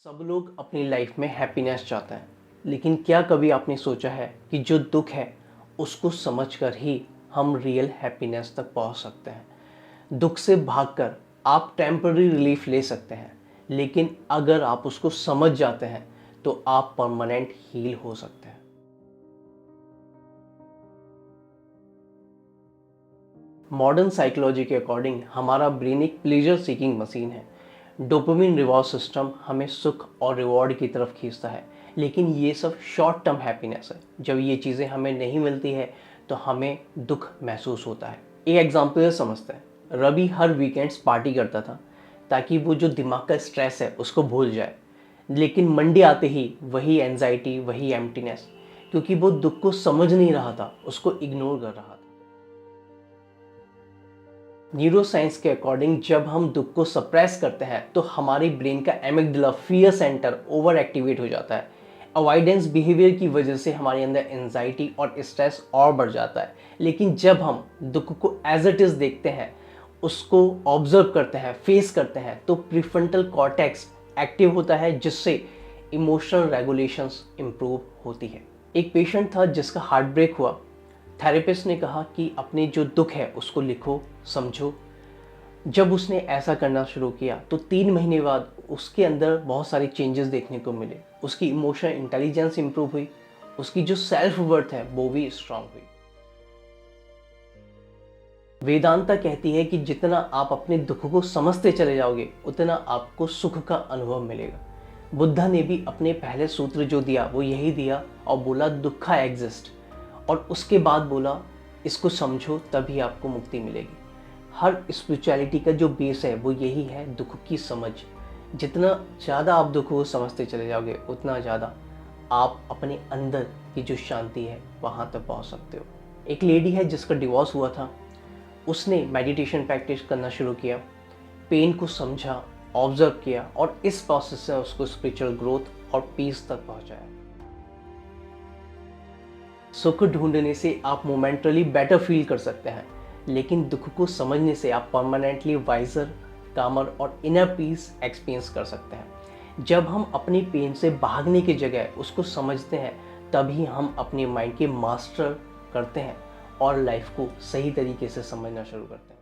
सब लोग अपनी लाइफ में हैप्पीनेस चाहते हैं, लेकिन क्या कभी आपने सोचा है कि जो दुख है उसको समझकर ही हम रियल हैप्पीनेस तक पहुंच सकते हैं। दुख से भागकर आप टेम्पररी रिलीफ ले सकते हैं, लेकिन अगर आप उसको समझ जाते हैं तो आप परमानेंट हील हो सकते हैं। मॉडर्न साइकोलॉजी के अकॉर्डिंग हमारा ब्रेन एक प्लेजर सीकिंग मशीन है। डोपामिन रिवॉर्ड सिस्टम हमें सुख और रिवॉर्ड की तरफ खींचता है, लेकिन ये सब शॉर्ट टर्म हैप्पीनेस है। जब ये चीज़ें हमें नहीं मिलती है तो हमें दुख महसूस होता है। एक एग्जाम्पल समझते हैं। रवि हर वीकेंड्स पार्टी करता था ताकि वो जो दिमाग का स्ट्रेस है उसको भूल जाए, लेकिन मंडे आते ही वही एंजाइटी, वही एम्प्टीनेस, क्योंकि वो दुख को समझ नहीं रहा था, उसको इग्नोर कर रहा था। न्यूरोसाइंस के अकॉर्डिंग जब हम दुख को सप्रेस करते हैं तो हमारे ब्रेन का amygdala fear centre over activate हो जाता है। अवॉइडेंस बिहेवियर की वजह से हमारे अंदर एंजाइटी और स्ट्रेस और बढ़ जाता है। लेकिन जब हम दुख को एज इट इज देखते हैं, उसको ऑब्जर्व करते हैं, फेस करते हैं, तो प्रीफ्रंटल कॉर्टेक्स एक्टिव होता है, जिससे इमोशनल रेगुलेशंस इंप्रूव होती है। एक पेशेंट था जिसका हार्ट ब्रेक हुआ। थेरेपिस्ट ने कहा कि अपने जो दुख है उसको लिखो, समझो। जब उसने ऐसा करना शुरू किया तो 3 महीने बाद उसके अंदर बहुत सारे चेंजेस देखने को मिले। उसकी इमोशनल इंटेलिजेंस इंप्रूव हुई, उसकी जो सेल्फ वर्थ है वो भी स्ट्रांग हुई। वेदांता कहती है कि जितना आप अपने दुख को समझते चले जाओगे उतना आपको सुख का अनुभव मिलेगा। बुद्धा ने भी अपने पहले सूत्र जो दिया वो यही दिया और बोला दुखा एग्जिस्ट, और उसके बाद बोला इसको समझो तभी आपको मुक्ति मिलेगी। हर स्पिरिचुअलिटी का जो बेस है वो यही है, दुख की समझ। जितना ज़्यादा आप दुख को समझते चले जाओगे उतना ज़्यादा आप अपने अंदर की जो शांति है वहाँ तक पहुँच सकते हो। एक लेडी है जिसका डिवोर्स हुआ था। उसने मेडिटेशन प्रैक्टिस करना शुरू किया, पेन को समझा, ऑब्जर्व किया, और इस प्रोसेस से उसको स्पिरिचुअल ग्रोथ और पीस तक पहुँचाया। सुख ढूंढने से आप मोमेंटली बेटर फील कर सकते हैं, लेकिन दुख को समझने से आप परमानेंटली वाइजर, कामर और इनर पीस एक्सपीरियंस कर सकते हैं। जब हम अपनी पेन से भागने की जगह उसको समझते हैं, तभी हम अपने माइंड के मास्टर करते हैं और लाइफ को सही तरीके से समझना शुरू करते हैं।